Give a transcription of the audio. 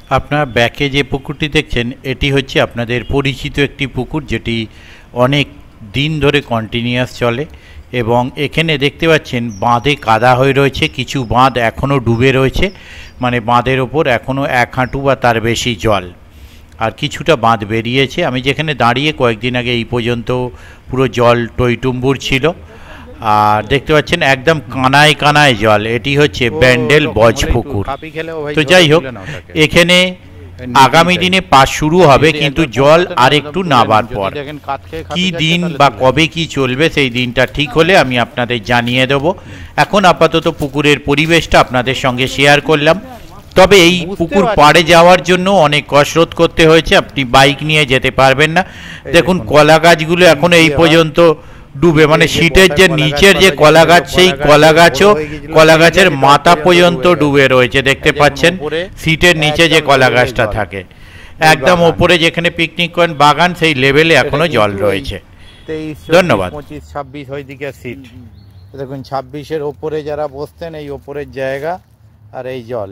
আপনার ব্যাকে যে পুকুরটি দেখছেন এটি হচ্ছে আপনাদের পরিচিত একটি পুকুর, যেটি অনেক দিন ধরে কন্টিনিউয়াস চলে এবং এখানে দেখতে পাচ্ছেন বাঁধে কাদা হয়ে রয়েছে, কিছু বাঁধ এখনও ডুবে রয়েছে, মানে বাঁধের ওপর এখনও 1 হাঁটু বা তার বেশি জল, আর কিছুটা বাঁধ বেরিয়েছে। আমি যেখানে দাঁড়িয়ে কয়েকদিন আগে এই পর্যন্ত পুরো জল টইটুম্বুর ছিল, আর দেখতে পাচ্ছেন একদম কানায় কানায় জল। এটি হচ্ছে ব্যান্ডেল বজ পুকুর। তো যাই হোক, এখানে আগামী দিনে পাস শুরু হবে, কিন্তু জল আর একটু নামার পর। কি দিন বা কবে কি চলবে সেই দিনটা ঠিক হলে আমি আপনাদের জানিয়ে দেব। এখন আপাতত পুকুরের পরিবেশটা আপনাদের সঙ্গে শেয়ার করলাম। তবে এই পুকুর পাড়ে যাওয়ার জন্য অনেক কসরত করতে হয়েছে, আপনি বাইক নিয়ে যেতে পারবেন না। দেখুন কলা গাছগুলো এখন এই পর্যন্ত ডুবে, মানে সিটের যে নিচের যে কলা গাছ, সেই কলা গাছও কলা গাছের মাথা পর্যন্ত ডুবে রয়েছে। দেখতে পাচ্ছেন সিটের নিচে যে কলা গাছটা থাকে, একদম ওপরে যেখানে পিকনিক করেন বাগান, সেই লেভেলে এখনো জল রয়েছে। ধন্যবাদ। 25, 26 ওইদিকে সিট দেখুন, 26-এর ওপরে যারা বসতেন, এই ওপরের জায়গা আর এই জল।